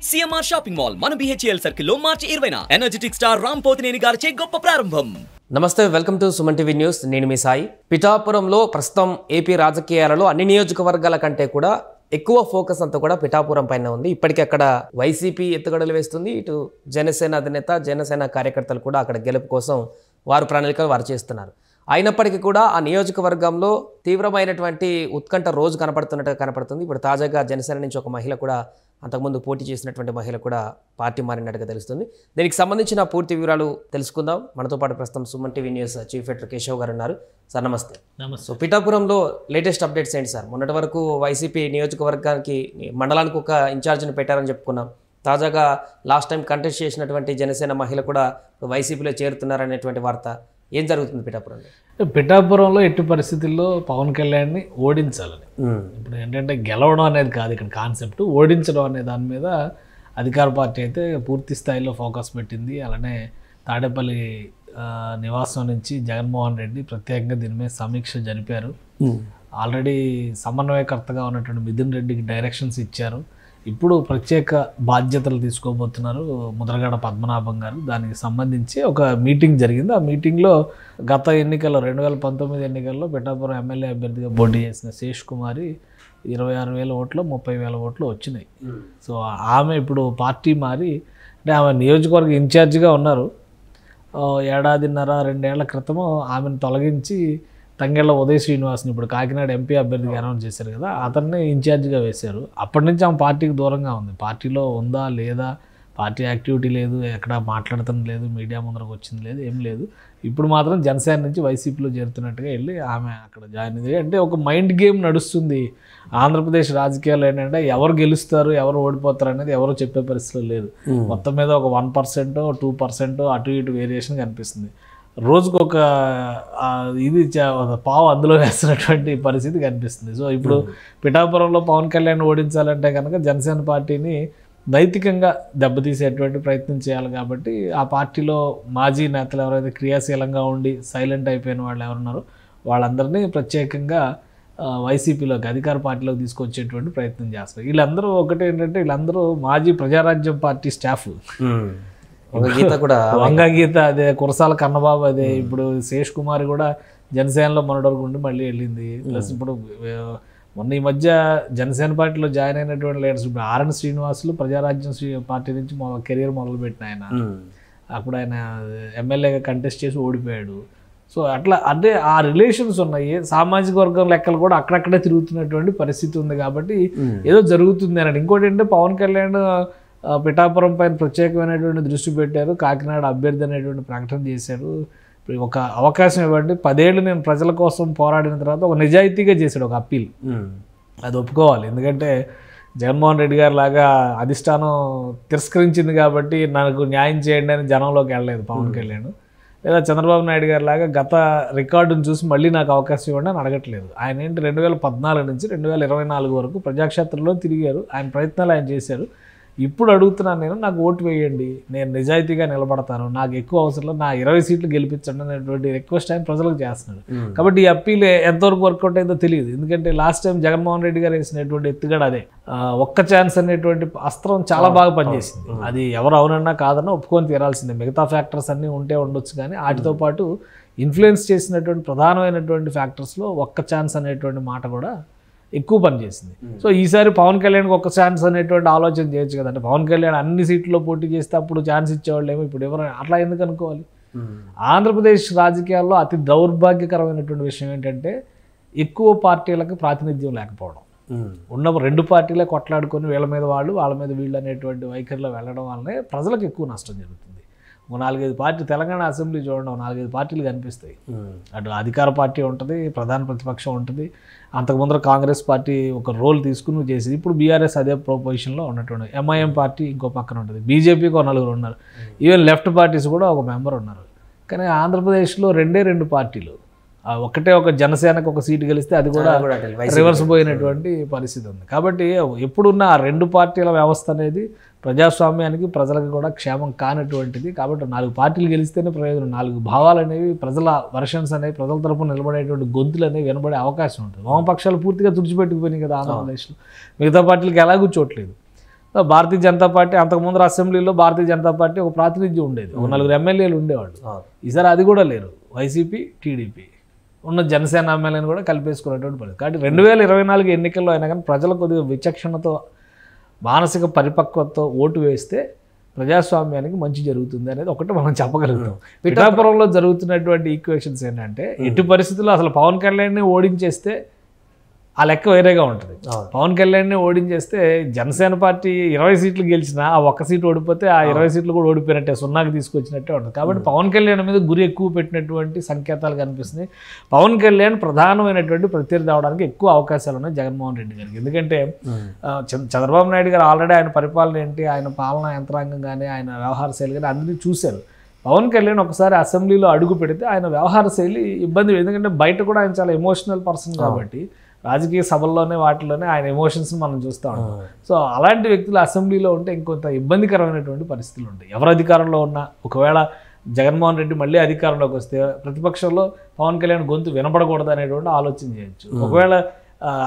CMR shopping mall మన BHEL circle లో మార్చి 20న energetic star Ram Pothineni గారిచే గొప్ప ప్రారంభం. నమస్తే, welcome to Suman TV news. నేను మీ సాయి. పిఠాపురంలో ప్రస్తుతం ఏపీ రాజకీయాలలో అన్ని నియోజకవర్గాల కంటే కూడా ఎక్కువ ఫోకస్ అంతా కూడా పిఠాపురం పైన ఉంది. ఇప్పటికీ అక్కడ వైసీపీ ఎత్తుగడలు వేస్తుంది. ఇటు జనసేన అధినేత, జనసేన కార్యకర్తలు కూడా అక్కడ గెలుపు కోసం వారు ప్రణాళికలు వారు చేస్తున్నారు. అయినప్పటికీ కూడా ఆ నియోజకవర్గంలో తీవ్రమైనటువంటి ఉత్కంఠ రోజు కనపడుతున్నట్టుగా కనపడుతుంది. ఇప్పుడు తాజాగా జనసేన నుంచి ఒక మహిళ కూడా, అంతకుముందు పోటీ చేసినటువంటి మహిళ కూడా పార్టీ మారినట్టుగా తెలుస్తుంది. దీనికి సంబంధించిన పూర్తి వివరాలు తెలుసుకుందాం. మనతో పాటు ప్రస్తుతం Suman TV news chief editor Keshav గారు ఉన్నారు. సార్ నమస్తే. సో పిఠాపురంలో లేటెస్ట్ అప్డేట్స్ ఏంటి సార్? మొన్నటి వరకు వైసీపీ నియోజకవర్గానికి, మండలానికి ఒక ఇన్ఛార్జిని పెట్టారని చెప్పుకున్నాం. తాజాగా లాస్ట్ టైం కంటెస్ట్ చేసినటువంటి జనసేన మహిళ కూడా వైసీపీలో చేరుతున్నారనేటువంటి వార్త. ఏం జరుగుతుంది పిఠాపురంలో? పిఠాపురంలో ఎట్టి పరిస్థితుల్లో పవన్ కళ్యాణ్ని ఓడించాలని, ఇప్పుడు ఏంటంటే గెలవడం అనేది కాదు ఇక్కడ కాన్సెప్ట్, ఓడించడం అనే దాని మీద అధికార పార్టీ అయితే పూర్తి స్థాయిలో ఫోకస్ పెట్టింది. అలానే తాడేపల్లి నివాసం నుంచి జగన్మోహన్ రెడ్డి ప్రత్యేకంగా దీని మీద సమీక్ష జరిపారు. ఆల్రెడీ సమన్వయకర్తగా ఉన్నటువంటి మిథున్ రెడ్డికి డైరెక్షన్స్ ఇచ్చారు. ఇప్పుడు ప్రత్యేక బాధ్యతలు తీసుకోబోతున్నారు ముద్రగడ పద్మనాభం గారు. దానికి సంబంధించి ఒక మీటింగ్ జరిగింది. ఆ మీటింగ్లో గత ఎన్నికల్లో 2019 ఎన్నికల్లో పిఠాపురం ఎమ్మెల్యే అభ్యర్థిగా పోటీ చేసిన శేష్ కుమారి 26,000 ఓట్లు, 30,000 ఓట్లు వచ్చినాయి. సో ఆమె ఇప్పుడు పార్టీ మారి, అంటే ఆమె నియోజకవర్గ ఇన్ఛార్జిగా ఉన్నారు. 1.5-2 ఏళ్ల క్రితము ఆమెను తొలగించి తంగెళ్ళ ఉదయ్ శ్రీనివాస్ని ఇప్పుడు కాకినాడ ఎంపీ అభ్యర్థిగా అనౌన్స్ చేశారు కదా, అతన్ని ఇన్ఛార్జిగా వేశారు. అప్పటి నుంచి ఆమె పార్టీకి దూరంగా ఉంది. పార్టీలో ఉందా లేదా, పార్టీ యాక్టివిటీ లేదు, ఎక్కడ మాట్లాడుతున్న లేదు, మీడియా ముందరకు వచ్చింది లేదు, ఏం లేదు. ఇప్పుడు మాత్రం జనసేన నుంచి వైసీపీలో చేరుతున్నట్టుగా వెళ్ళి ఆమె అక్కడ జాయిన్ అయింది. అంటే ఒక మైండ్ గేమ్ నడుస్తుంది ఆంధ్రప్రదేశ్ రాజకీయాలు. ఏంటంటే ఎవరు గెలుస్తారు, ఎవరు ఓడిపోతారు అనేది ఎవరు చెప్పే పరిస్థితులు లేదు. మొత్తం మీద ఒక 1%, 2% అటు ఇటు వేరియేషన్ కనిపిస్తుంది. రోజుకు ఒక ఇది పావు అందులో వేస్తున్నటువంటి పరిస్థితి కనిపిస్తుంది. సో ఇప్పుడు పిఠాపురంలో పవన్ కళ్యాణ్ ఓడించాలంటే కనుక జనసేన పార్టీని నైతికంగా దెబ్బతీసేటువంటి ప్రయత్నం చేయాలి. కాబట్టి ఆ పార్టీలో మాజీ నేతలు ఎవరైతే క్రియాశీలంగా ఉండి సైలెంట్ అయిపోయిన వాళ్ళు ఎవరున్నారో వాళ్ళందరినీ ప్రత్యేకంగా వైసీపీలోకి, అధికార పార్టీలోకి తీసుకొచ్చేటువంటి ప్రయత్నం చేస్తారు. వీళ్ళందరూ ఒకటి ఏంటంటే, వీళ్ళందరూ మాజీ ప్రజారాజ్యం పార్టీ స్టాఫ్. వంగ గీత అదే, కురసాల కన్నబాబు అదే, ఇప్పుడు శేష్ కుమార్ కూడా జనసేనలో మొన్నటి ఉండి మళ్ళీ వెళ్ళింది. ప్లస్ ఇప్పుడు మొన్న ఈ మధ్య జనసేన పార్టీలో జాయిన్ అయినటువంటి లీడర్స్, ఇప్పుడు ఆర్ఎన్ శ్రీనివాసులు ప్రజారాజ్యం పార్టీ నుంచి కెరీర్ మొదలుపెట్టిన ఆయన, అప్పుడు ఆయన ఎమ్మెల్యేగా కంటెస్ట్ చేసి ఓడిపోయాడు. సో అట్లా అంటే ఆ రిలేషన్స్ ఉన్నాయి. సామాజిక వర్గం లెక్కలు కూడా అక్కడక్కడే తిరుగుతున్నటువంటి పరిస్థితి ఉంది. కాబట్టి ఏదో జరుగుతుంది అన్నట్టు. ఇంకోటి ఏంటంటే, పవన్ కళ్యాణ్ పిఠాపురం పైన ప్రత్యేకమైనటువంటి దృష్టి పెట్టారు. కాకినాడ అభ్యర్థి అనేటువంటి ప్రకటన చేశారు. ఒక అవకాశం ఇవ్వండి, 10 ఏళ్ళు నేను ప్రజల కోసం పోరాడిన తర్వాత ఒక నిజాయితీగా చేశాడు ఒక అప్పీల్. అది ఒప్పుకోవాలి. ఎందుకంటే జగన్మోహన్ రెడ్డి గారి లాగా అధిష్టానం తిరస్కరించింది కాబట్టి నాకు న్యాయం చేయండి అని జనంలోకి వెళ్ళలేదు పవన్ కళ్యాణ్. లేదా చంద్రబాబు నాయుడు గారి లాగా గత రికార్డును చూసి మళ్ళీ నాకు అవకాశం ఇవ్వండి అని అడగట్లేదు. ఆయన ఏంటి 2014 నుంచి 2024 వరకు ప్రజాక్షేత్రంలో తిరిగారు. ఆయన ప్రయత్నాలు ఆయన చేశారు. ఇప్పుడు అడుగుతున్నాను నేను, నాకు ఓటు వేయండి, నేను నిజాయితీగా నిలబడతాను, నాకు ఎక్కువ అవసరం, నా 20 సీట్లు గెలిపించండి అనేటువంటి రిక్వెస్ట్ ఆయన ప్రజలకు చేస్తున్నాడు. కాబట్టి ఈ అప్పీల్ ఎంతవరకు వర్కౌట్ అయిందో తెలియదు. ఎందుకంటే లాస్ట్ టైం జగన్మోహన్ రెడ్డి గారు వేసినటువంటి ఎత్తుగడ అదే, ఒక్క ఛాన్స్ అనేటువంటి అస్త్రం చాలా బాగా పనిచేసింది. అది ఎవరు అవునన్నా కాదన్నా ఒప్పుకొని తీరాల్సిందే. మిగతా ఫ్యాక్టర్స్ అన్నీ ఉంటే ఉండొచ్చు, కానీ వాటితో పాటు ఇన్ఫ్లుయెన్స్ చేసినటువంటి ప్రధానమైనటువంటి ఫ్యాక్టర్స్లో ఒక్క ఛాన్స్ అనేటువంటి మాట కూడా ఎక్కువ పనిచేసింది. సో ఈసారి పవన్ కళ్యాణ్కి ఒక ఛాన్స్ అనేటువంటి ఆలోచన చేయొచ్చు కదంటే, పవన్ కళ్యాణ్ అన్ని సీట్లలో పోటీ చేస్తే అప్పుడు ఛాన్స్ ఇచ్చేవాళ్ళు ఏమో, ఇప్పుడు ఎవరు అట్లా ఎందుకు అనుకోవాలి? ఆంధ్రప్రదేశ్ రాజకీయాల్లో అతి దౌర్భాగ్యకరమైనటువంటి విషయం ఏంటంటే, ఎక్కువ పార్టీలకు ప్రాతినిధ్యం లేకపోవడం. ఉన్న 2 పార్టీలే కొట్లాడుకొని వీళ్ళ మీద వాళ్ళు, వాళ్ళ మీద వీళ్ళు అనేటువంటి వైఖరిలో వెళ్ళడం వల్లనే ప్రజలకు ఎక్కువ నష్టం జరుగుతుంది. ఒక 4-5 పార్టీ, తెలంగాణ అసెంబ్లీ చూడండి, 4-5 పార్టీలు కనిపిస్తాయి. అటు అధికార పార్టీ ఉంటుంది, ప్రధాన ప్రతిపక్షం ఉంటుంది. అంతకుముందర కాంగ్రెస్ పార్టీ ఒక రోల్ తీసుకుని చేసేది. ఇప్పుడు బీఆర్ఎస్ అదే పొజిషన్లో ఉన్నటువంటి, ఎంఐఎం పార్టీ ఇంకో పక్కన ఉంటుంది, బీజేపీకి ఒక 4 ఉన్నారు, ఈవెన్ లెఫ్ట్ పార్టీస్ కూడా ఒక మెంబర్ ఉన్నారు. కానీ ఆంధ్రప్రదేశ్లో 2 పార్టీలు, ఒకటే ఒక జనసేనకు ఒక సీటు గెలిస్తే అది కూడా రివర్స్ పోయినటువంటి పరిస్థితి ఉంది. కాబట్టి ఎప్పుడున్న ఆ 2 పార్టీల వ్యవస్థ అనేది ప్రజాస్వామ్యానికి, ప్రజలకు కూడా క్షేమం కానటువంటిది. కాబట్టి 4 పార్టీలు గెలిస్తేనే ప్రయోజనం. 4 భావాలు అనేవి, ప్రజల వర్షన్స్ అనేవి, ప్రజల తరపున నిలబడేటువంటి గొంతులు అనేవి వినబడే అవకాశం ఉంటుంది. వామపక్షాలు పూర్తిగా తుడిచిపెట్టుకుపోయినాయి కదా ఆంధ్రప్రదేశ్లో. మిగతా పార్టీలకు ఎలా కూర్చోట్లేదు. భారతీయ జనతా పార్టీ అంతకుముందు అసెంబ్లీలో భారతీయ జనతా పార్టీ ఒక ప్రాతినిధ్యం ఉండేది, ఒక 4 ఎమ్మెల్యేలు ఉండేవాళ్ళు. ఈసారి అది కూడా లేరు. వైసీపీ టీడీపీ ఉన్న జనసేన ఎమ్మెల్యేని కూడా కలిపేసుకునేటువంటి పరిస్థితి. కాబట్టి 2024 ఎన్నికల్లో అయినా కానీ ప్రజలు కొద్దిగా విచక్షణతో మానసిక పరిపక్వతతో ఓటు వేస్తే ప్రజాస్వామ్యానికి మంచి జరుగుతుంది అనేది ఒకటి మనం చెప్పగలుగుతాం. పిఠాపురంలో జరుగుతున్నటువంటి ఈక్వేషన్స్ ఏంటంటే ఎట్టి పరిస్థితుల్లో అసలు పవన్ కళ్యాణ్ని ఓడించేస్తే ఆ లెక్క వేరేగా ఉంటుంది. పవన్ కళ్యాణ్ని ఓడించేస్తే జనసేన పార్టీ 20 సీట్లు గెలిచినా ఆ 1 సీటు ఓడిపోతే ఆ 20 సీట్లు కూడా ఓడిపోయినట్టే, 0కి తీసుకొచ్చినట్టే ఉంటుంది. కాబట్టి పవన్ కళ్యాణ్ మీద గురి ఎక్కువ పెట్టినటువంటి సంకేతాలు కనిపిస్తున్నాయి. పవన్ కళ్యాణ్ ప్రధానమైనటువంటి ప్రత్యర్థి అవడానికి ఎక్కువ అవకాశాలు ఉన్నాయి జగన్మోహన్ రెడ్డి గారికి. ఎందుకంటే చంద్రబాబు నాయుడు గారు ఆల్రెడీ ఆయన పరిపాలన ఏంటి, ఆయన పాలనా యంత్రాంగం కానీ ఆయన వ్యవహార శైలి కానీ అందరినీ చూశారు. పవన్ కళ్యాణ్ ఒకసారి అసెంబ్లీలో అడుగు పెడితే ఆయన వ్యవహార శైలి ఇబ్బంది, ఎందుకంటే బయట కూడా ఆయన చాలా ఎమోషనల్ పర్సన్ కాబట్టి రాజకీయ సభల్లోనే వాటిలోనే ఆయన ఎమోషన్స్ని మనం చూస్తూ ఉంటాం. సో అలాంటి వ్యక్తులు అసెంబ్లీలో ఉంటే ఇంకొంత ఇబ్బందికరమైనటువంటి పరిస్థితులు ఉంటాయి. ఎవరు అధికారంలో ఉన్నా, ఒకవేళ జగన్మోహన్ రెడ్డి మళ్ళీ అధికారంలోకి వస్తే ప్రతిపక్షంలో పవన్ కళ్యాణ్ గొంతు వినపడకూడదు అనేటువంటి ఆలోచన చేయొచ్చు. ఒకవేళ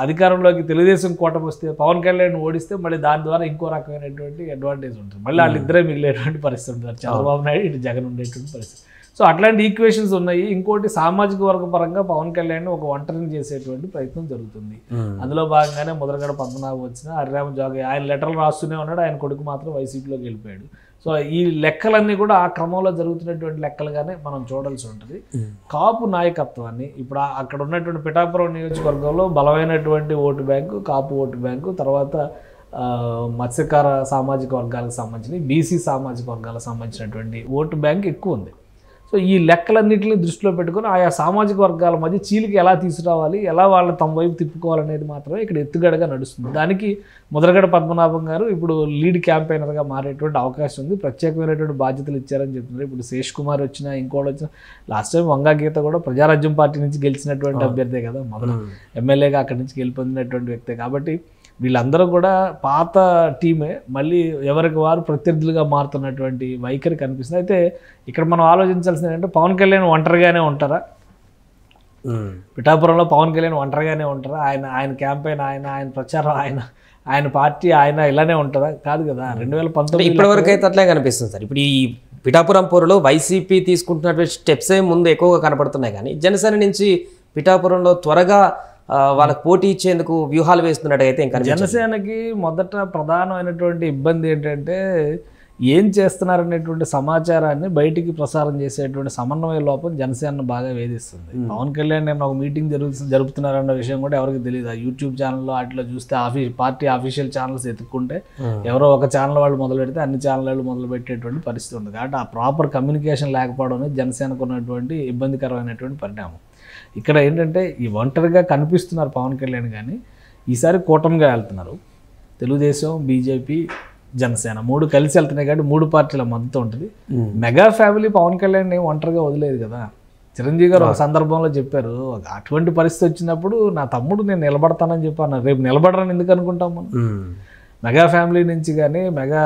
అధికారంలోకి తెలుగుదేశం కూటమి వస్తే పవన్ కళ్యాణ్ ఓడిస్తే మళ్ళీ దాని ద్వారా ఇంకో రకమైనటువంటి అడ్వాంటేజ్ ఉంటుంది. మళ్ళీ వాళ్ళిద్దరే మిగిలేటువంటి పరిస్థితి ఉంటుంది, చంద్రబాబు నాయుడు ఇటు జగన్ ఉండేటువంటి పరిస్థితి. సో అట్లాంటి ఈక్వేషన్స్ ఉన్నాయి. ఇంకోటి సామాజిక వర్గ పరంగా పవన్ కళ్యాణ్ ఒక ఒంటరిని చేసేటువంటి ప్రయత్నం జరుగుతుంది. అందులో భాగంగానే ముద్రగడ పద్మనాభం వచ్చిన హరిరామ జోగయ్య ఆయన లెటర్లు రాస్తూనే ఉన్నాడు, ఆయన కొడుకు మాత్రం వైసీపీలోకి వెళ్ళిపోయాడు. సో ఈ లెక్కలన్నీ కూడా ఆ క్రమంలో జరుగుతున్నటువంటి లెక్కలుగానే మనం చూడాల్సి ఉంటుంది. కాపు నాయకత్వాన్ని ఇప్పుడు అక్కడ ఉన్నటువంటి పిఠాపురం నియోజకవర్గంలో బలమైనటువంటి ఓటు బ్యాంకు కాపు ఓటు బ్యాంకు, తర్వాత మత్స్యకార సామాజిక వర్గాలకు సంబంధించి బీసీ సామాజిక వర్గాలకు సంబంధించినటువంటి ఓటు బ్యాంక్ ఎక్కువ ఉంది. సో ఈ లెక్కలన్నింటినీ దృష్టిలో పెట్టుకొని ఆయా సామాజిక వర్గాల మధ్య చీలికి ఎలా తీసుకురావాలి, ఎలా వాళ్ళని తమ వైపు తిప్పుకోవాలనేది మాత్రమే ఇక్కడ ఎత్తుగడగా నడుస్తుంది. దానికి ముద్రగడ పద్మనాభం గారు ఇప్పుడు లీడ్ క్యాంపెయినర్గా మారేటువంటి అవకాశం ఉంది. ప్రత్యేకమైనటువంటి బాధ్యతలు ఇచ్చారని చెప్తున్నారు. ఇప్పుడు శేష్ కుమార్ వచ్చినా ఇంకోటి వచ్చినా, లాస్ట్ టైం వంగా గీత కూడా ప్రజారాజ్యం పార్టీ నుంచి గెలిచినటువంటి అభ్యర్థే కదా, మొదలు ఎమ్మెల్యేగా అక్కడి నుంచి గెలుపొందినటువంటి వ్యక్తే. కాబట్టి వీళ్ళందరూ కూడా పాత టీమే మళ్ళీ ఎవరికి వారు ప్రత్యర్థులుగా మారుతున్నటువంటి వైఖరి కనిపిస్తుంది. అయితే ఇక్కడ మనం ఆలోచించాల్సింది ఏంటంటే పవన్ కళ్యాణ్ ఒంటరిగానే ఉంటారా, పిఠాపురంలో పవన్ కళ్యాణ్ ఒంటరిగానే ఉంటారా, ఆయన క్యాంపెయిన్ ఆయన ప్రచారం ఆయన పార్టీ ఆయన ఇలానే ఉంటుందా? కాదు కదా. 2019 ఇప్పటివరకు అయితే అట్లే కనిపిస్తుంది సార్. ఇప్పుడు ఈ పిఠాపురం పోరులో వైసీపీ తీసుకుంటున్నటువంటి స్టెప్సే ముందు ఎక్కువగా కనపడుతున్నాయి, కానీ జనసేన నుంచి పిఠాపురంలో త్వరగా వాళ్ళకి పోటీ ఇచ్చేందుకు వ్యూహాలు వేస్తున్నట్టయితే ఇంకా జనసేనకి మొదట ప్రధానమైనటువంటి ఇబ్బంది ఏంటంటే ఏం చేస్తున్నారనేటువంటి సమాచారాన్ని బయటికి ప్రసారం చేసేటువంటి సమన్వయ లోపం జనసేనను బాగా వేధిస్తుంది. పవన్ కళ్యాణ్ నేను ఒక మీటింగ్ జరుపుతున్నారన్న విషయం కూడా ఎవరికి తెలియదు. ఆ యూట్యూబ్ ఛానల్లో వాటిలో చూస్తే పార్టీ అఫీషియల్ ఛానల్స్ ఎత్తుక్కుంటే ఎవరో ఒక ఛానల్ వాళ్ళు మొదలు పెడితే అన్ని ఛానల్ వాళ్ళు మొదలు పెట్టేటువంటి పరిస్థితి ఉంది. కాబట్టి ఆ ప్రాపర్ కమ్యూనికేషన్ లేకపోవడం అనేది జనసేనకు ఉన్నటువంటి ఇబ్బందికరమైనటువంటి పరిణామం. ఇక్కడ ఏంటంటే ఈ ఒంటరిగా కనిపిస్తున్నారు పవన్ కళ్యాణ్, కానీ ఈసారి కూటమిగా వెళ్తున్నారు. తెలుగుదేశం, బీజేపీ, జనసేన 3 కలిసి వెళ్తున్నాయి కాబట్టి 3 పార్టీల మద్దతు ఉంటుంది. మెగా ఫ్యామిలీ పవన్ కళ్యాణ్ ఒంటరిగా వదిలేదు కదా. చిరంజీవి గారు ఒక సందర్భంలో చెప్పారు, అటువంటి పరిస్థితి వచ్చినప్పుడు నా తమ్ముడు నేను నిలబడతానని చెప్పాను, రేపు నిలబడరని ఎందుకు అనుకుంటాం మనం. మెగా ఫ్యామిలీ నుంచి కానీ మెగా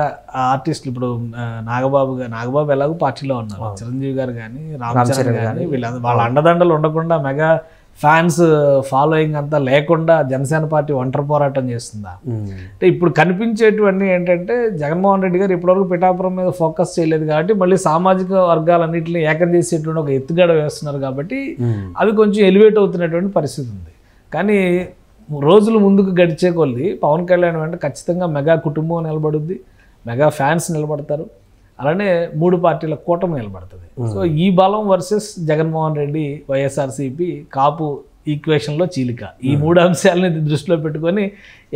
ఆర్టిస్టులు ఇప్పుడు నాగబాబు ఎలాగో పార్టీలో ఉన్నారు, చిరంజీవి గారు కానీ రామ్ చరణ్ కానీ వాళ్ళ అండదండలు ఉండకుండా మెగా ఫ్యాన్స్ ఫాలోయింగ్ అంతా లేకుండా జనసేన పార్టీ ఒంటరి పోరాటం చేస్తుందా అంటే ఇప్పుడు కనిపించేటివన్నీ ఏంటంటే జగన్మోహన్ రెడ్డి గారు ఇప్పటివరకు పిఠాపురం మీద ఫోకస్ చేయలేదు కాబట్టి మళ్ళీ సామాజిక వర్గాలన్నింటినీ ఏకం చేసేటువంటి ఒక ఎత్తుగడ వేస్తున్నారు కాబట్టి అవి కొంచెం ఎలివేట్ అవుతున్నటువంటి పరిస్థితి ఉంది. కానీ రోజులు ముందుకు గడిచే కొద్ది పవన్ కళ్యాణ్ అంటే ఖచ్చితంగా మెగా కుటుంబం నిలబడుద్ది, మెగా ఫ్యాన్స్ నిలబడతారు, అలానే 3 పార్టీల కూటమి నిలబడుతుంది. సో ఈ బలం వర్సెస్ జగన్మోహన్ రెడ్డి వైఎస్ఆర్సీపీ కాపు ఈక్వేషన్లో చీలిక, ఈ 3 అంశాలని దృష్టిలో పెట్టుకొని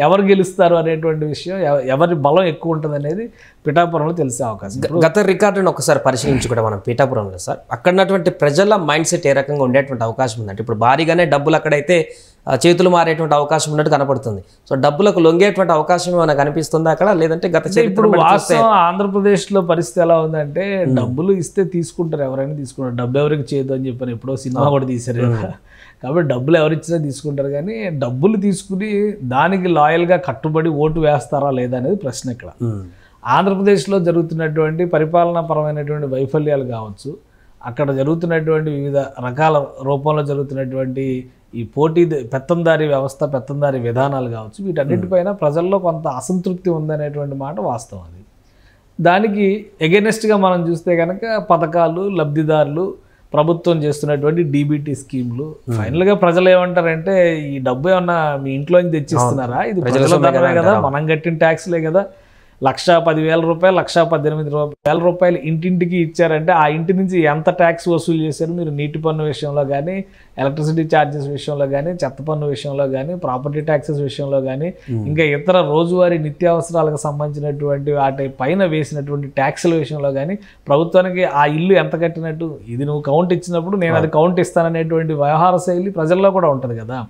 ఎవరు గెలుస్తారు అనేటువంటి విషయం, ఎవరి బలం ఎక్కువ ఉంటుంది అనేది పిఠాపురంలో తెలిసే అవకాశం. గత రికార్డును ఒకసారి పరిశీలించుకుంటే మనం పిఠాపురంలో సార్ అక్కడ ఉన్నటువంటి ప్రజల మైండ్ సెట్ ఏ రకంగా ఉండేటువంటి అవకాశం ఉందంటే ఇప్పుడు భారీగానే డబ్బులు అక్కడైతే చేతులు మారేటువంటి అవకాశం ఉన్నట్టు కనపడుతుంది. సో డబ్బులకు లొంగేటువంటి అవకాశం ఏమైనా కనిపిస్తుందా అక్కడ, లేదంటే గత ఇప్పుడు వాస్తవం ఆంధ్రప్రదేశ్లో పరిస్థితి ఎలా ఉందంటే డబ్బులు ఇస్తే తీసుకుంటారు, ఎవరైనా తీసుకుంటారు, డబ్బు ఎవరికి చేయదు అని చెప్పారు, ఎప్పుడో సినిమా కూడా తీశారు కదా. కాబట్టి డబ్బులు ఎవరిచ్చినా తీసుకుంటారు, కానీ డబ్బులు తీసుకుని దానికి లాయల్గా కట్టుబడి ఓటు వేస్తారా లేదా అనేది ప్రశ్న. ఇక్కడ ఆంధ్రప్రదేశ్లో జరుగుతున్నటువంటి పరిపాలనా పరమైనటువంటి వైఫల్యాలు కావచ్చు, అక్కడ జరుగుతున్నటువంటి వివిధ రకాల రూపంలో జరుగుతున్నటువంటి ఈ పెత్తందారీ వ్యవస్థ, పెత్తందారీ విధానాలు కావచ్చు, వీటన్నిటిపైన ప్రజల్లో కొంత అసంతృప్తి ఉందనేటువంటి మాట వాస్తవం. అది దానికి ఎగెనెస్ట్గా మనం చూస్తే కనుక పథకాలు, లబ్ధిదారులు, ప్రభుత్వం చేస్తున్నటువంటి డీబీటీ స్కీమ్లు, ఫైనల్గా ప్రజలు ఏమంటారంటే ఈ డబ్బు ఏమన్నా మీ ఇంట్లోంచి తెచ్చిస్తున్నారా, ఇది ప్రజల ధనమే కదా, మనం కట్టిన ట్యాక్స్లే కదా, 1,10,000 రూపాయలు, 1,18,000 రూపాయలు ఇంటింటికి ఇచ్చారంటే ఆ ఇంటి నుంచి ఎంత ట్యాక్స్ వసూలు చేశారు మీరు? నీటి పన్ను విషయంలో కానీ, ఎలక్ట్రిసిటీ ఛార్జెస్ విషయంలో కానీ, చెత్త పన్ను విషయంలో కానీ, ప్రాపర్టీ ట్యాక్సెస్ విషయంలో కానీ, ఇంకా ఇతర రోజువారీ నిత్యావసరాలకు సంబంధించినటువంటి వాటి పైన వేసినటువంటి ట్యాక్సుల విషయంలో కానీ ప్రభుత్వానికి ఆ ఇల్లు ఎంత కట్టినట్టు, ఇది నువ్వు కౌంట్ ఇచ్చినప్పుడు నేను అది కౌంట్ ఇస్తాననేటువంటి వ్యవహార శైలి ప్రజల్లో కూడా ఉంటుంది కదా.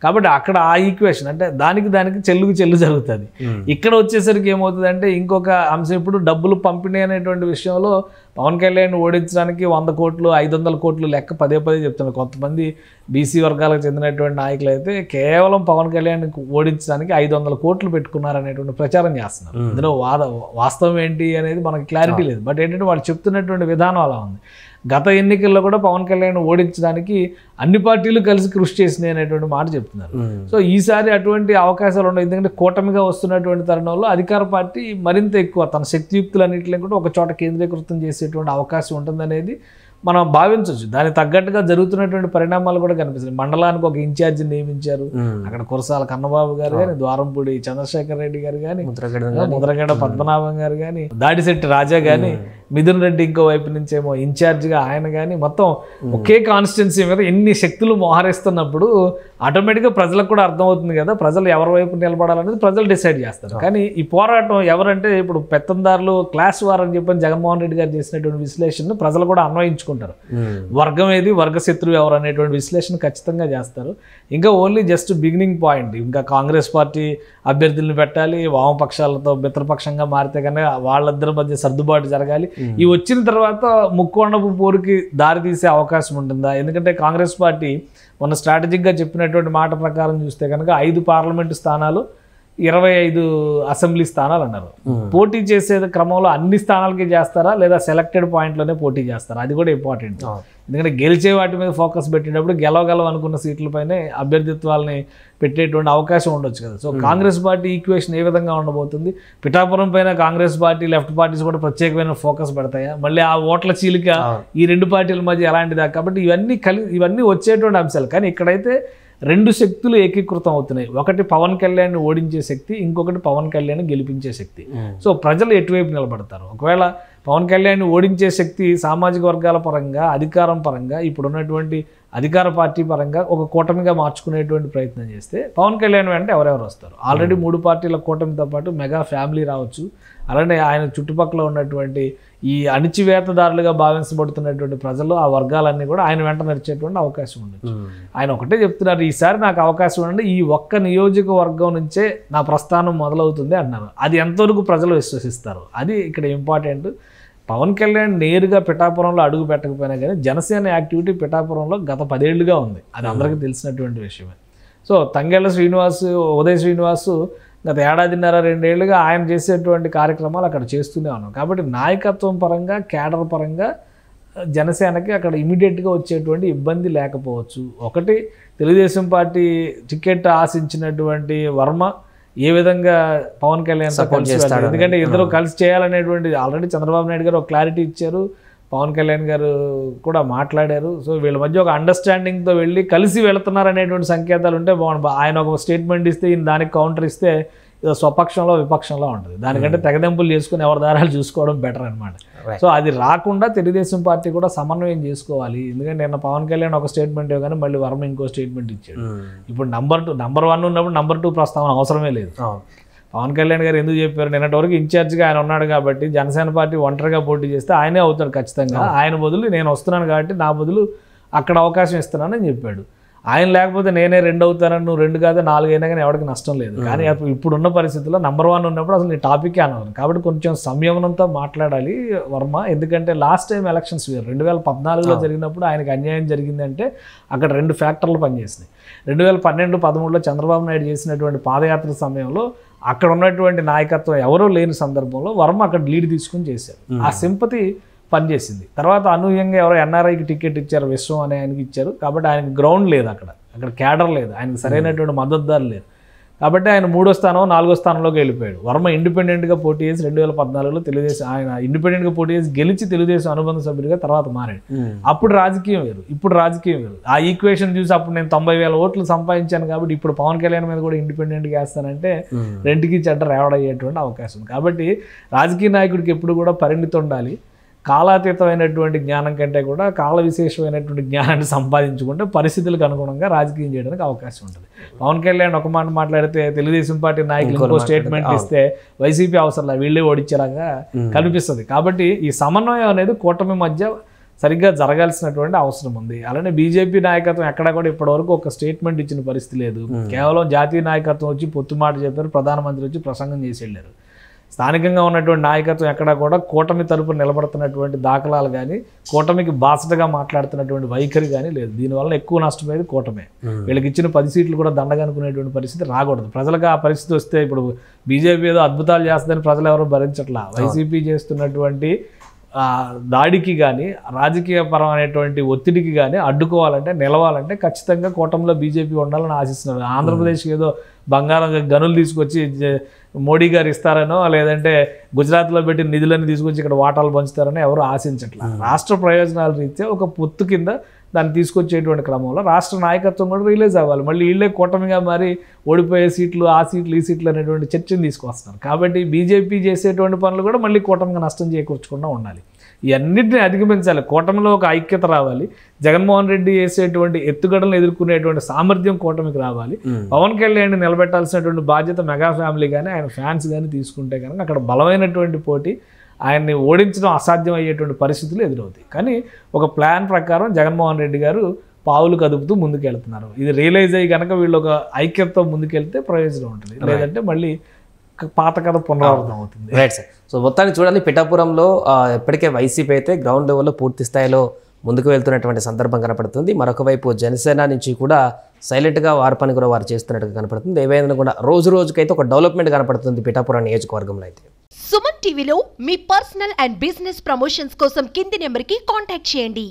కాబట్టి అక్కడ ఆ ఈక్వేషన్ అంటే దానికి చెల్లు జరుగుతుంది. ఇక్కడ వచ్చేసరికి ఏమవుతుందంటే ఇంకొక అంశం, ఇప్పుడు డబ్బులు పంపిణీ అనేటువంటి విషయంలో పవన్ కళ్యాణ్ ఓడించడానికి 100 కోట్లు 500 కోట్లు లెక్క పదే చెప్తున్నారు. కొంతమంది బీసీ వర్గాలకు చెందినటువంటి నాయకులు అయితే కేవలం పవన్ కళ్యాణ్ ఓడించడానికి 500 కోట్లు పెట్టుకున్నారనేటువంటి ప్రచారం చేస్తున్నారు. ఇందులో వాస్తవం ఏంటి అనేది మనకి క్లారిటీ లేదు. బట్ ఏంటంటే వాళ్ళు చెప్తున్నటువంటి విధానం అలా ఉంది. గత ఎన్నికల్లో కూడా పవన్ కళ్యాణ్ ఓడించడానికి అన్ని పార్టీలు కలిసి కృషి చేసినాయి అనేటువంటి మాట చెప్తున్నారు. సో ఈసారి అటువంటి అవకాశాలు ఉండవు. ఎందుకంటే కూటమిగా వస్తున్నటువంటి తరుణంలో అధికార పార్టీ మరింత ఎక్కువ తన శక్తియుక్తులన్నింటినీ కూడా ఒక చోట కేంద్రీకృతం చేసేటువంటి అవకాశం ఉంటుందనేది మనం భావించవచ్చు. దానికి తగ్గట్టుగా జరుగుతున్నటువంటి పరిణామాలు కూడా కనిపిస్తుంది. మండలానికి ఒక ఇన్ఛార్జి నియమించారు. అక్కడ కురసాల కన్నబాబు గారు కానీ, ద్వారంపూడి చంద్రశేఖర్ రెడ్డి గారు కానీ, ముద్రగడ పద్మనాభం గారు కానీ, దాడిశెట్టి రాజా కానీ, మిథున్ రెడ్డి ఇంకో వైపు నుంచి ఏమో ఇన్ఛార్జిగా ఆయన కానీ, మొత్తం ఒకే కాన్స్టిట్యున్సీ మీద ఎన్ని శక్తులు మోహరిస్తున్నప్పుడు ఆటోమేటిక్గా ప్రజలకు కూడా అర్థమవుతుంది కదా, ప్రజలు ఎవరి వైపు నిలబడాలనేది ప్రజలు డిసైడ్ చేస్తారు. కానీ ఈ పోరాటం ఎవరంటే ఇప్పుడు పెత్తందారులు క్లాస్ వార్ అని చెప్పని జగన్మోహన్ రెడ్డి గారు చేసినటువంటి విశ్లేషణ ప్రజలు కూడా అన్వయించుకుంటారు. వర్గం ఏది, వర్గ శత్రువు ఎవరు అనేటువంటి విశ్లేషణ ఖచ్చితంగా చేస్తారు. ఇంకా ఓన్లీ జస్ట్ బిగినింగ్ పాయింట్. ఇంకా కాంగ్రెస్ పార్టీ అభ్యర్థులను పెట్టాలి, వామపక్షాలతో మిత్రపక్షంగా మారితే కనుక వాళ్ళిద్దరి మధ్య సర్దుబాటు జరగాలి. ఈ వచ్చిన తర్వాత ముక్కోండపు పోరుకి దారి తీసే అవకాశం ఉంటుందా? ఎందుకంటే కాంగ్రెస్ పార్టీ మొన్న స్ట్రాటజిక్గా చెప్పినటువంటి మాట ప్రకారం చూస్తే కనుక 5 పార్లమెంటు స్థానాలు, 25 అసెంబ్లీ స్థానాలు అన్నారు. పోటీ చేసే క్రమంలో అన్ని స్థానాలకి చేస్తారా లేదా సెలెక్టెడ్ పాయింట్లోనే పోటీ చేస్తారా? అది కూడా ఇంపార్టెంట్. ఎందుకంటే గెలిచే వాటి మీద ఫోకస్ పెట్టేటప్పుడు గెలవగలం అనుకున్న సీట్లపైనే అభ్యర్థిత్వాలని పెట్టేటువంటి అవకాశం ఉండొచ్చు కదా. సో కాంగ్రెస్ పార్టీ ఈక్వేషన్ ఏ విధంగా ఉండబోతుంది? పిఠాపురం పైన కాంగ్రెస్ పార్టీ, లెఫ్ట్ పార్టీస్ కూడా ప్రత్యేకమైన ఫోకస్ పెడతాయా? మళ్ళీ ఆ ఓట్ల చీలిక ఈ 2 పార్టీల మధ్య ఎలాంటిదా? కాబట్టి ఇవన్నీ వచ్చేటువంటి అంశాలు. కానీ ఇక్కడైతే 2 శక్తులు ఏకీకృతం అవుతున్నాయి. ఒకటి పవన్ కళ్యాణ్ ఓడించే శక్తి, ఇంకొకటి పవన్ కళ్యాణ్ గెలిపించే శక్తి. సో ప్రజలు ఎటువైపు నిలబడతారు? ఒకవేళ పవన్ కళ్యాణ్ ఓడించే శక్తి సామాజిక వర్గాల పరంగా, అధికారం పరంగా, ఇప్పుడున్నటువంటి అధికార పార్టీ పరంగా ఒక కూటమిగా మార్చుకునేటువంటి ప్రయత్నం చేస్తే పవన్ కళ్యాణ్ అంటే ఎవరెవరు వస్తారు? ఆల్రెడీ 3 పార్టీల కూటమితో పాటు మెగా ఫ్యామిలీ రావచ్చు. అలానే ఆయన చుట్టుపక్కల ఉన్నటువంటి ఈ అణిచివేతదారులుగా భావించబడుతున్నటువంటి ప్రజలు, ఆ వర్గాలన్నీ కూడా ఆయన వెంట నడిచేటువంటి అవకాశం ఉండొచ్చు. ఆయన ఒకటే చెప్తున్నారు, ఈసారి నాకు అవకాశం ఉండండి, ఈ ఒక్క నియోజకవర్గం నుంచే నా ప్రస్థానం మొదలవుతుంది అన్నారు. అది ఎంతవరకు ప్రజలు విశ్వసిస్తారు? అది ఇక్కడ ఇంపార్టెంట్. పవన్ కళ్యాణ్ నేరుగా పిఠాపురంలో అడుగు పెట్టకపోయినా కానీ జనసేన యాక్టివిటీ పిఠాపురంలో గత 10 ఏళ్లుగా ఉంది. అది అందరికీ తెలిసినటువంటి విషయమే. సో తంగెళ్ళ శ్రీనివాస్, ఉదయ్ శ్రీనివాస్ గత 1.5-2 ఏళ్లుగా ఆయన చేసేటువంటి కార్యక్రమాలు అక్కడ చేస్తూనే ఉన్నాం. కాబట్టి నాయకత్వం పరంగా, కేడర్ పరంగా జనసేనకి అక్కడ ఇమీడియట్గా వచ్చేటువంటి ఇబ్బంది లేకపోవచ్చు. ఒకటి, తెలుగుదేశం పార్టీ టికెట్ ఆశించినటువంటి వర్మ ఏ విధంగా పవన్ కళ్యాణ్ సపోర్ట్ చేస్తాడు? ఎందుకంటే ఇద్దరు కలిసి చేయాలనేటువంటి ఆల్రెడీ చంద్రబాబు నాయుడు గారు ఒక క్లారిటీ ఇచ్చారు, పవన్ కళ్యాణ్ గారు కూడా మాట్లాడారు. సో వీళ్ళ మధ్య ఒక అండర్స్టాండింగ్తో వెళ్ళి కలిసి వెళుతున్నారు అనేటువంటి సంకేతాలు ఉంటే బాగుంది. ఆయన ఒక స్టేట్మెంట్ ఇస్తే ఈయన దానికి కౌంటర్ ఇస్తే ఏదో స్వపక్షంలో విపక్షంలో ఉంటుంది. దానికంటే తెగదెంపులు చేసుకుని ఎవరి దారాలు చూసుకోవడం బెటర్ అనమాట. సో అది రాకుండా తెలుగుదేశం పార్టీ కూడా సమన్వయం చేసుకోవాలి. ఎందుకంటే నిన్న పవన్ కళ్యాణ్ ఒక స్టేట్మెంట్ ఇవ్వగానే మళ్ళీ వర్మ ఇంకో స్టేట్మెంట్ ఇచ్చాడు. ఇప్పుడు నెంబర్ 1 ఉన్నప్పుడు నెంబర్ 2 ప్రస్తావన అవసరమే లేదు. పవన్ కళ్యాణ్ గారు ఎందుకు చెప్పారు? నిన్నటి వరకు ఇన్ఛార్జ్గా ఆయన ఉన్నాడు కాబట్టి జనసేన పార్టీ ఒంటరిగా పోటీ చేస్తే ఆయనే అవుతాడు ఖచ్చితంగా. ఆయన బదులు నేను వస్తున్నాను కాబట్టి నా బదులు అక్కడ అవకాశం ఇస్తున్నానని చెప్పాడు. ఆయన లేకపోతే నేనే 2 అవుతానని, నువ్వు 2 కాదు 4 అయినా కానీ ఎవరికి నష్టం లేదు. కానీ ఇప్పుడున్న పరిస్థితుల్లో నెంబర్ 1 ఉన్నప్పుడు అసలు నీ టాపికే అనవను. కాబట్టి కొంచెం సంయమనంతో మాట్లాడాలి వర్మ. ఎందుకంటే లాస్ట్ టైం ఎలక్షన్స్ 2014లో జరిగినప్పుడు ఆయనకు అన్యాయం జరిగిందంటే అక్కడ 2 ఫ్యాక్టర్లు పనిచేసినాయి. 2012-13లో చంద్రబాబు నాయుడు చేసినటువంటి పాదయాత్ర సమయంలో అక్కడ ఉన్నటువంటి నాయకత్వం ఎవరో లేని సందర్భంలో వర్మ అక్కడ లీడ్ తీసుకుని చేశారు. ఆ సింపతి పనిచేసింది. తర్వాత అనూహ్యంగా ఎవరో ఎన్ఆర్ఐకి టికెట్ ఇచ్చారు, విశ్వం అనే ఆయనకి ఇచ్చారు. కాబట్టి ఆయనకి గ్రౌండ్ లేదు అక్కడ. అక్కడ క్యాడర్ లేదు, ఆయనకు సరైనటువంటి మద్దతుదారు లేరు. కాబట్టి ఆయన 3వ స్థానం 4వ స్థానంలోకి వెళ్ళిపోయాడు. వర్మ ఇండిపెండెంట్గా పోటీ చేసి 2014లో తెలుగుదేశం ఆయన ఇండిపెండెంట్గా పోటీ చేసి గెలిచి తెలుగుదేశం అనుబంధ సభ్యుడిగా తర్వాత మారాడు. అప్పుడు రాజకీయం వేరు, ఇప్పుడు రాజకీయం వేరు. ఆ ఈక్వేషన్ చూసి అప్పుడు నేను 90,000 ఓట్లు సంపాదించాను కాబట్టి ఇప్పుడు పవన్ కళ్యాణ్ మీద కూడా ఇండిపెండెంట్గా వేస్తానంటే రెండుకి చెడ్డ రేవడయ్యేటువంటి అవకాశం ఉంది. కాబట్టి రాజకీయ నాయకుడికి ఎప్పుడు కూడా పరిణితి ఉండాలి. కాలాతీతమైనటువంటి జ్ఞానం కంటే కూడా కాల విశేషమైనటువంటి జ్ఞానాన్ని సంపాదించుకుంటే పరిస్థితులకు అనుగుణంగా రాజకీయం చేయడానికి అవకాశం ఉంటుంది. పవన్ కళ్యాణ్ ఒక మాట మాట్లాడితే తెలుగుదేశం పార్టీ నాయకులు ఇంకో స్టేట్మెంట్ ఇస్తే వైసీపీ అవసరం వీళ్ళే ఓడించేలాగా కనిపిస్తుంది. కాబట్టి ఈ సమన్వయం అనేది కూటమి మధ్య సరిగ్గా జరగాల్సినటువంటి అవసరం ఉంది. అలానే బీజేపీ నాయకత్వం ఎక్కడా కూడా ఇప్పటివరకు ఒక స్టేట్మెంట్ ఇచ్చిన పరిస్థితి లేదు. కేవలం జాతీయ నాయకత్వం వచ్చి పొత్తు మాట చెప్పారు, ప్రధానమంత్రి వచ్చి ప్రసంగం చేసి వెళ్ళారు. స్థానికంగా ఉన్నటువంటి నాయకత్వం ఎక్కడా కూడా కూటమి తరపున నిలబడుతున్నటువంటి దాఖలాలు కానీ కూటమికి బాసటగా మాట్లాడుతున్నటువంటి వైఖరి కానీ లేదు. దీనివల్ల ఎక్కువ నష్టపోయేది కూటమే. వీళ్ళకి ఇచ్చిన 10 సీట్లు కూడా దండగనుకునేటువంటి పరిస్థితి రాకూడదు. ప్రజలకు ఆ పరిస్థితి వస్తే ఇప్పుడు బీజేపీ ఏదో అద్భుతాలు చేస్తుందని ప్రజలు ఎవరు భరించట్లా. వైసీపీ చేస్తున్నటువంటి దాడికి కానీ రాజకీయపరమైనటువంటి ఒత్తిడికి కానీ అడ్డుకోవాలంటే నిలవాలంటే ఖచ్చితంగా కూటమిలో బీజేపీ ఉండాలని ఆశిస్తున్నారు. ఆంధ్రప్రదేశ్కి ఏదో బంగారం గనులు తీసుకొచ్చి మోడీ గారు ఇస్తారనో లేదంటే గుజరాత్లో పెట్టి నిధులను తీసుకొచ్చి ఇక్కడ వాటాలు పంచుతారనో ఎవరు ఆశించట్లా. రాష్ట్ర ప్రయోజనాల రీత్యా ఒక పొత్తు కింద దాన్ని తీసుకొచ్చేటువంటి క్రమంలో రాష్ట్ర నాయకత్వం కూడా రిలీజ్ అవ్వాలి. మళ్ళీ వీళ్ళే కూటమిగా మారి ఓడిపోయే సీట్లు ఆ సీట్లు ఈ సీట్లు అనేటువంటి చర్చను తీసుకొస్తున్నారు. కాబట్టి బీజేపీ చేసేటువంటి పనులు కూడా మళ్ళీ కూటమిగా నష్టం చేకూర్చకుండా ఉండాలి. ఇవన్నిటిని అధిగమించాలి. కూటమిలో ఒక ఐక్యత రావాలి. జగన్మోహన్ రెడ్డి చేసేటువంటి ఎత్తుగడలను ఎదుర్కొనేటువంటి సామర్థ్యం కూటమికి రావాలి. పవన్ కళ్యాణ్ నిలబెట్టాల్సినటువంటి బాధ్యత మెగా ఫ్యామిలీ కానీ ఆయన ఫ్యాన్స్ కానీ తీసుకుంటే కనుక అక్కడ బలమైనటువంటి పోటీ, ఆయన్ని ఓడించడం అసాధ్యం అయ్యేటువంటి పరిస్థితులు ఎదురవుతాయి. కానీ ఒక ప్లాన్ ప్రకారం జగన్మోహన్ రెడ్డి గారు పావులు కదుపుతూ ముందుకెళ్తున్నారు. ఇది రియలైజ్ అయ్యి కనుక వీళ్ళు ఒక ఐక్యతతో ముందుకెళ్తే ప్రయోజనం ఉంటుంది. లేదంటే మళ్ళీ పాత కథ పునరావృతం అవుతుంది. Right sir. సో మొత్తాన్ని చూడాలి, పిఠాపురంలో ఇప్పటికే వైసీపీ అయితే గ్రౌండ్ లెవెల్లో పూర్తి స్థాయిలో ముందుకు వెళ్తున్నటువంటి సందర్భం కనపడుతుంది. మరొక వైపు జనసేన నుంచి కూడా సైలెంట్గా వారి పని కూడా వారు చేస్తున్నట్టుగా కనపడుతుంది. ఏవైనా కూడా రోజు రోజుకైతే ఒక డెవలప్మెంట్ కనపడుతుంది పిఠాపురం నియోజకవర్గంలో అయితే. సుమన్ టీవీలో మీ పర్సనల్ అండ్ బిజినెస్ ప్రమోషన్స్ కోసం కింది నెంబర్కి కాంటాక్ట్ చేయండి.